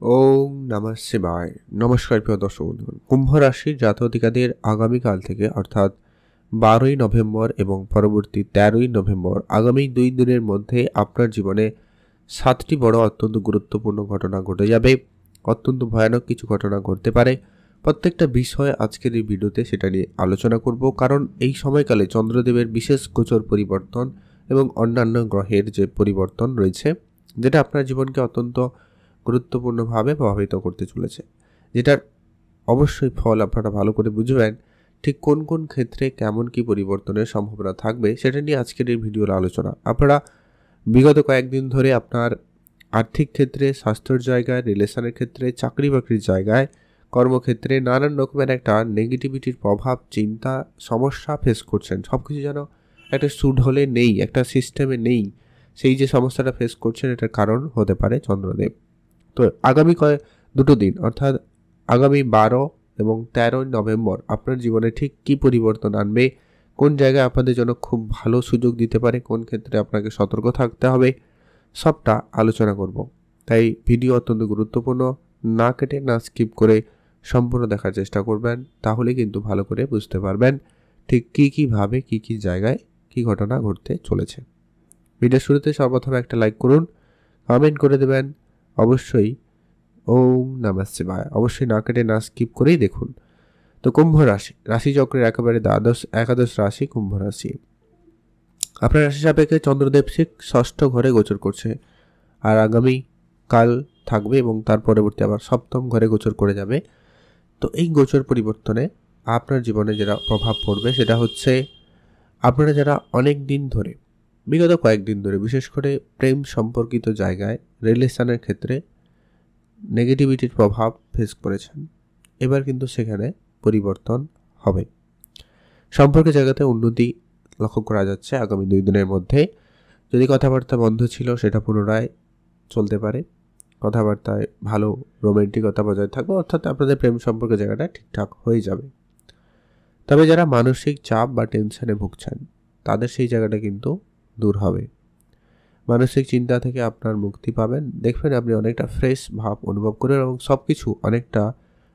ওম নমঃ শিবায়। নমস্কার প্রিয় দর্শক বন্ধুগণ, কুম্ভ রাশির জাতক-জাতিকাদের আগামীকাল থেকে অর্থাৎ 12ই নভেম্বর এবং পরবর্তী 13ই নভেম্বর আগামী 2 দিনের মধ্যে আপনার জীবনে 7টি বড় অত্যন্ত গুরুত্বপূর্ণ ঘটনা ঘটে যাবে। অত্যন্ত ভয়ানক কিছু ঘটনা ঘটতে পারে। প্রত্যেকটা বিষয় আজকের এই ভিডিওতে সেটা নিয়ে আলোচনা করব, কারণ এই সময়কালে চন্দ্রদেবের বিশেষ গোচর পরিবর্তন এবং অন্যান্য গ্রহের যে পরিবর্তন রয়েছে, যেটা আপনার জীবনকে অত্যন্ত গুরুত্বপূর্ণভাবে প্রভাবিত করতে চলেছে, যেটার অবশ্যই ফল আপনারা ভালো করে বুঝবেন। ঠিক কোন কোন ক্ষেত্রে কেমন কি পরিবর্তনের সম্ভাবনা থাকবে সেটা নিয়ে আজকের এই ভিডিওর আলোচনা। আপনারা বিগত কয়েকদিন ধরে আপনার আর্থিক ক্ষেত্রে, স্বাস্থ্যের জায়গায়, রিলেশনের ক্ষেত্রে, চাকরি বাকরির জায়গায়, কর্মক্ষেত্রে নানান রকমের একটা নেগেটিভিটির প্রভাব, চিন্তা, সমস্যা ফেস করছেন। সব কিছু যেন একটা সুঢলে নেই, একটা সিস্টেমে নেই। সেই যে সমস্যাটা ফেস করছেন, এটার কারণ হতে পারে চন্দ্রদেব। তো আগামী দুটো দিন অর্থাৎ আগামী 12 এবং 13 নভেম্বর আপনার জীবনে ঠিক কী পরিবর্তন আনবে, কোন জায়গায় আপনাদের জন্য খুব ভালো সুযোগ দিতে পারে, কোন ক্ষেত্রে আপনাকে সতর্ক থাকতে হবে, সবটা আলোচনা করব। তাই ভিডিও অত্যন্ত গুরুত্বপূর্ণ, না কেটে না স্কিপ করে সম্পূর্ণ দেখার চেষ্টা করবেন। তাহলে কিন্তু ভালো করে বুঝতে পারবেন ঠিক কীভাবে কী জায়গায় কী ঘটনা ঘটতে চলেছে। ভিডিওর শুরুতে সর্বপ্রথমে একটা লাইক করুন, কমেন্ট করে দেবেন অবশ্যই ওম নমঃ শিবায়। অবশ্যই না কেটে না স্কিপ করেই দেখুন। তো কুম্ভ রাশি, রাশিচক্রের একেবারে একাদশ রাশি কুম্ভ রাশি। আপনার রাশি সাপেক্ষে চন্দ্রদেব ঠিক 6ষ্ঠ ঘরে গোচর করছে, আর আগামী কাল থাকবে এবং তার পরবর্তী আবার 7ম ঘরে গোচর করে যাবে। তো এই গোচর পরিবর্তনে আপনার জীবনে যেটা প্রভাব পড়বে সেটা হচ্ছে, আপনারা যারা অনেক দিন ধরে, বিগত কয়েকদিন ধরে বিশেষ করে প্রেম সম্পর্কিত জায়গায়, রিলেশনের ক্ষেত্রে নেগেটিভিটির প্রভাব ফেস করেছেন, এবার কিন্তু সেখানে পরিবর্তন হবে। সম্পর্কের জায়গাতে উন্নতি লক্ষ্য করা যাচ্ছে আগামী 2 দিনের মধ্যে। যদি কথাবার্তা বন্ধ ছিল সেটা পুনরায় চলতে পারে, কথাবার্তায় ভালো রোমান্টিকতা বজায় থাকবে, অর্থাৎ আপনাদের প্রেম সম্পর্কের জায়গাটা ঠিকঠাক হয়ে যাবে। তবে যারা মানসিক চাপ বা টেনশনে ভুগছেন, তাদের সেই জায়গাটা কিন্তু দূর হবে। মানসিক চিন্তা থেকে আপনার মুক্তি পাবেন। দেখবেন আপনি অনেকটা ফ্রেশ ভাব অনুভব করবেন এবং সব কিছু অনেকটা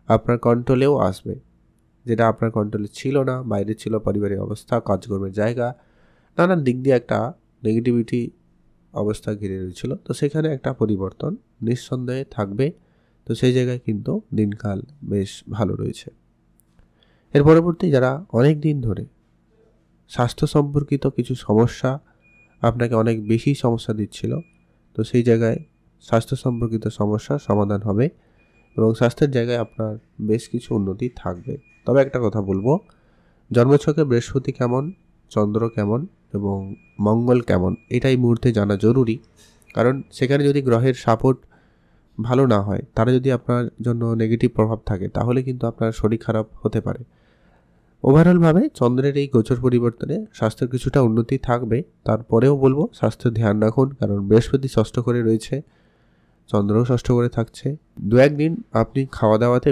আপনার কন্ট্রোলেও আসবে, যেটা আপনার কন্ট্রোলে ছিল না। বাইরে ছিল পারিবারিক অবস্থা, কাজকর্মের জায়গা, নানান দিক দিয়ে একটা নেগেটিভিটি অবস্থা ঘিরে রয়েছিল। তো সেখানে একটা পরিবর্তন নিঃসন্দেহে থাকবে। তো সেই জায়গায় কিন্তু দিনকাল বেশ ভালো রয়েছে। এর পরবর্তী যারা অনেক দিন ধরে স্বাস্থ্য সম্পর্কিত কিছু সমস্যা আপনাকে অনেক বেশি সমস্যা দিচ্ছিল, তো সেই জায়গায় স্বাস্থ্য সম্পর্কিত সমস্যার সমাধান হবে এবং স্বাস্থ্যের জায়গায় আপনার বেশ কিছু উন্নতি থাকবে। তবে একটা কথা বলবো, জন্মছকে বৃহস্পতি কেমন, চন্দ্র কেমন এবং মঙ্গল কেমন, এটাই মুহূর্তে জানা জরুরি। কারণ সেখানে যদি গ্রহের সাপোর্ট ভালো না হয়, তারা যদি আপনার জন্য নেগেটিভ প্রভাব থাকে, তাহলে কিন্তু আপনার শরীর খারাপ হতে পারে। ওভারঅলভাবে চন্দ্রের এই গোচর পরিবর্তনে স্বাস্থ্যের কিছুটা উন্নতি থাকবে। তারপরেও বলবো স্বাস্থ্য ধ্যান রাখুন, কারণ বৃহস্পতি 6ষ্ঠ করে রয়েছে, চন্দ্রও 6ষ্ঠ করে থাকছে। 2-1 দিন আপনি খাওয়া দাওয়াতে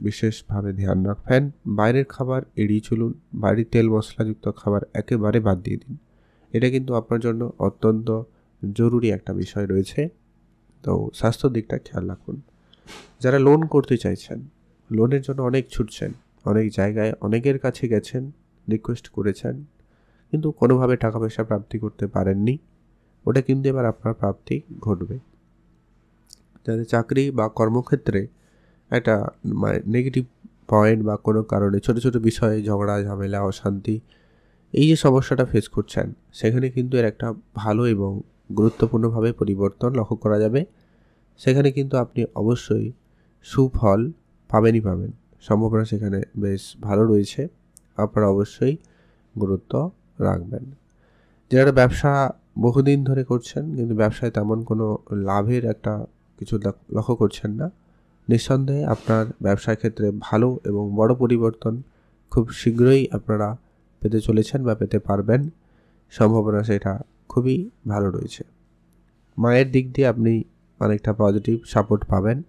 বিশেষভাবে ধ্যান রাখবেন। বাইরের খাবার এড়িয়ে চলুন, বাড়ির তেল মশলাযুক্ত খাবার একেবারে বাদ দিয়ে দিন। এটা কিন্তু আপনার জন্য অত্যন্ত জরুরি একটা বিষয় রয়েছে। তো স্বাস্থ্যর দিকটা খেয়াল রাখুন। যারা লোন করতে চাইছেন, লোনের জন্য অনেক ছুটছেন, অনেক জায়গায় অনেকের কাছে গেছেন, রিকোয়েস্ট করেছেন, কিন্তু কোনোভাবে টাকা পয়সা প্রাপ্তি করতে পারেননি, ওটা কিন্তু এবার আপনার প্রাপ্তি ঘটবে। যাদের চাকরি বা কর্মক্ষেত্রে একটা নেগেটিভ পয়েন্ট বা কোনো কারণে ছোটো ছোটো বিষয়ে ঝগড়া ঝামেলা অশান্তি, এই যে সমস্যাটা ফেস করছেন, সেখানে কিন্তু এর একটা ভালো এবং গুরুত্বপূর্ণভাবে পরিবর্তন লক্ষ্য করা যাবে। সেখানে কিন্তু আপনি অবশ্যই সুফল পাবেনই পাবেন, সম্ভাবনা সেখানে বেশ ভালো রয়েছে। আপনারা অবশ্যই গুরুত্ব রাখবেন। যারা ব্যবসা বহুদিন ধরে করছেন কিন্তু ব্যবসায় তেমন কোনো লাভের একটা কিছু লক্ষ্য করছেন না, নিঃসন্দেহে আপনার ব্যবসার ক্ষেত্রে ভালো এবং বড় পরিবর্তন খুব শীঘ্রই আপনারা পেতে চলেছেন বা পেতে পারবেন। সম্ভাবনা সেটা খুবই ভালো রয়েছে। মায়ের দিক দিয়ে আপনি অনেকটা পজিটিভ সাপোর্ট পাবেন।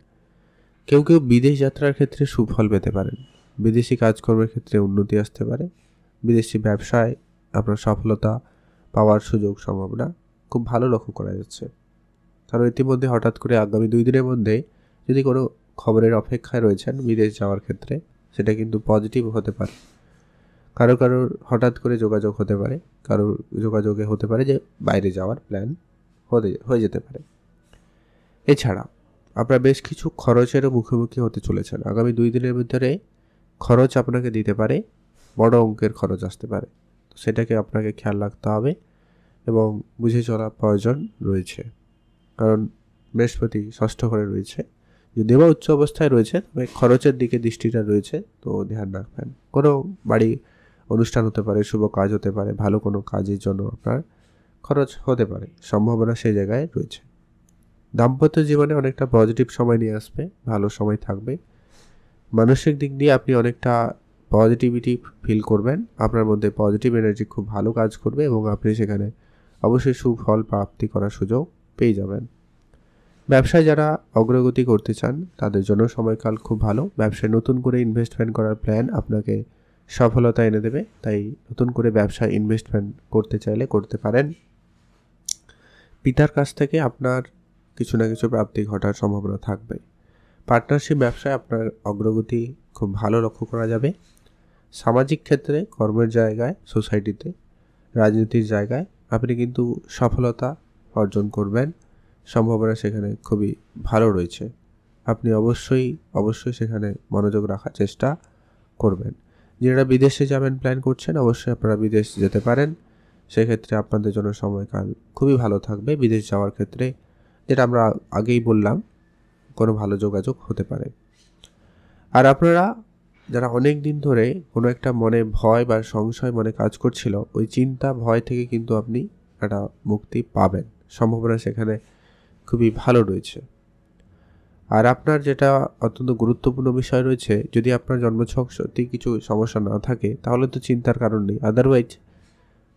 কেউ কেউ বিদেশ যাত্রার ক্ষেত্রে সুফল পেতে পারেন, বিদেশি কাজকর্মের ক্ষেত্রে উন্নতি আসতে পারে, বিদেশি ব্যবসায় আপনার সফলতা পাওয়ার সুযোগ সম্ভাবনা খুব ভালো লক্ষ্য করা যাচ্ছে। কারণ ইতিমধ্যে হঠাৎ করে আগামী 2 দিনের মধ্যে যদি কোনো খবরের অপেক্ষায় রয়েছেন বিদেশ যাওয়ার ক্ষেত্রে, সেটা কিন্তু পজিটিভ হতে পারে। কারোর হঠাৎ করে যোগাযোগ হতে পারে, কারোর যোগাযোগে হতে পারে যে বাইরে যাওয়ার প্ল্যান হয়ে যেতে পারে। এছাড়া আপনারা বেশ কিছু খরচেরও মুখোমুখি হতে চলেছেন। আগামী 2 দিনের ভিতরে খরচ আপনাকে দিতে পারে, বড় অঙ্কের খরচ আসতে পারে। তো সেটাকে আপনাকে খেয়াল রাখতে হবে এবং বুঝে চলা প্রয়োজন রয়েছে। কারণ বৃহস্পতি ষষ্ঠ ঘরে রয়েছে, যদিও বা উচ্চ অবস্থায় রয়েছে, তবে খরচের দিকে দৃষ্টিটা রয়েছে, তো ধ্যান রাখবেন। কোনো বাড়ি অনুষ্ঠান হতে পারে, শুভ কাজ হতে পারে, ভালো কোনো কাজের জন্য আপনার খরচ হতে পারে, সম্ভাবনা সেই জায়গায় রয়েছে। দাম্পত্য জীবনে অনেকটা পজিটিভ সময় নিয়ে আসবে, ভালো সময় থাকবে। মানসিক দিক দিয়ে আপনি অনেকটা পজিটিভিটি ফিল করবেন, আপনার মধ্যে পজিটিভ এনার্জি খুব ভালো কাজ করবে এবং আপনি সেখানে অবশ্যই সুফল প্রাপ্তি করার সুযোগ পেয়ে যাবেন। ব্যবসায় যারা অগ্রগতি করতে চান তাদের জন্য সময়কাল খুব ভালো। ব্যবসায় নতুন করে ইনভেস্টমেন্ট করার প্ল্যান আপনাকে সফলতা এনে দেবে, তাই নতুন করে ব্যবসায় ইনভেস্টমেন্ট করতে চাইলে করতে পারেন। পিতার কাছ থেকে আপনার কিছু না কিছু প্রাপ্তি ঘটার সম্ভাবনা থাকবে। পার্টনারশিপ ব্যবসায় আপনার অগ্রগতি খুব ভালো লক্ষ্য করা যাবে। সামাজিক ক্ষেত্রে, কর্মের জায়গায়, সোসাইটিতে, রাজনীতির জায়গায় আপনি কিন্তু সফলতা অর্জন করবেন, সম্ভাবনা সেখানে খুবই ভালো রয়েছে। আপনি অবশ্যই সেখানে মনোযোগ রাখার চেষ্টা করবেন। যারা বিদেশে যাবেন প্ল্যান করছেন, অবশ্যই আপনারা বিদেশ যেতে পারেন। সেক্ষেত্রে আপনাদের জন্য সময়কাল খুবই ভালো থাকবে। বিদেশ যাওয়ার ক্ষেত্রে যেটা আমরা আগেই বললাম, কোনো ভালো যোগাযোগ হতে পারে। আর আপনারা যারা অনেক দিন ধরে কোনো একটা মনে ভয় বা সংশয় মনে কাজ করছিল, ওই চিন্তা ভয় থেকে কিন্তু আপনি একটা মুক্তি পাবেন, সম্ভাবনা সেখানে খুবই ভালো রয়েছে। আর আপনার যেটা অত্যন্ত গুরুত্বপূর্ণ বিষয় রয়েছে, যদি আপনার জন্মছক সত্যি কিছু সমস্যা না থাকে তাহলে তো চিন্তার কারণ নেই। আদারওয়াইজ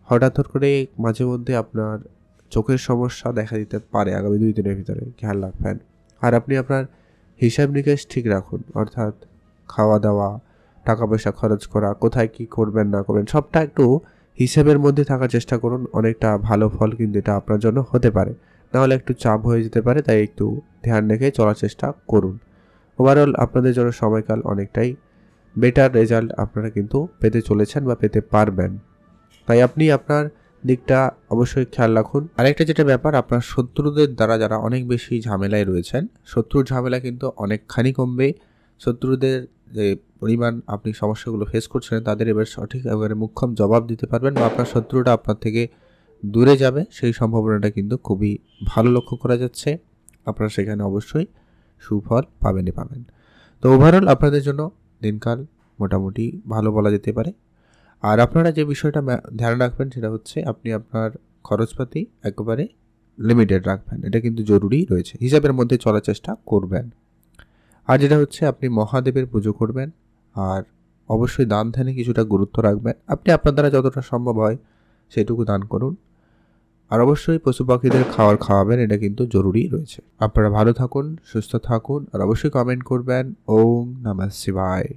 হঠাৎ করে মাঝে মধ্যে আপনার চোখের সমস্যা দেখা দিতে পারে আগামী 2 দিনের ভিতরে, খেয়াল রাখবেন। আর আপনি আপনার হিসাব নিকেশ ঠিক রাখুন, অর্থাৎ খাওয়া দাওয়া, টাকা পয়সা খরচ করা, কোথায় কি করবেন না করবেন সবটা একটু হিসেবের মধ্যে থাকার চেষ্টা করুন। অনেকটা ভালো ফল কিন্তু এটা আপনার জন্য হতে পারে, নাহলে একটু চাপ হয়ে যেতে পারে, তাই একটু ধ্যান রেখে চলার চেষ্টা করুন। ওভারঅল আপনাদের জন্য সময়কাল অনেকটাই বেটার রেজাল্ট আপনারা কিন্তু পেতে চলেছেন বা পেতে পারবেন, তাই আপনি আপনার দিকটা অবশ্যই খেয়াল রাখুন। আরেকটা যেটা ব্যাপার, আপনার শত্রুদের দ্বারা যারা অনেক বেশি ঝামেলায় রয়েছেন, শত্রুর ঝামেলা কিন্তু অনেকখানি কমবে। শত্রুদের যে পরিমাণ আপনি সমস্যাগুলো ফেস করছেন, তাদের এবার সঠিক এবারে মুখ্যম জবাব দিতে পারবেন বা আপনার শত্রুটা আপনার থেকে দূরে যাবে, সেই সম্ভাবনাটা কিন্তু খুবই ভালো লক্ষ্য করা যাচ্ছে। আপনারা সেখানে অবশ্যই সুফল পাবেন। তো ওভারঅল আপনাদের জন্য দিনকাল মোটামুটি ভালো বলা যেতে পারে। আর আপনারা যে বিষয়টা ধ্যান রাখবেন সেটা হচ্ছে আপনি আপনার খরচপাতি একেবারে লিমিটেড রাখবেন, এটা কিন্তু জরুরি রয়েছে, হিসাবের মধ্যে চলার চেষ্টা করবেন। আর যেটা হচ্ছে আপনি মহাদেবের পুজো করবেন, আর অবশ্যই দান ধ্যানে কিছুটা গুরুত্ব রাখবেন। আপনি আপনার দ্বারা যতটা সম্ভব হয় সেটুকু দান করুন, আর অবশ্যই পশু পাখিদের খাওয়াবেন, এটা কিন্তু জরুরি রয়েছে। আপনারা ভালো থাকুন, সুস্থ থাকুন, আর অবশ্যই কমেন্ট করবেন। ওম নমঃ শিবায়।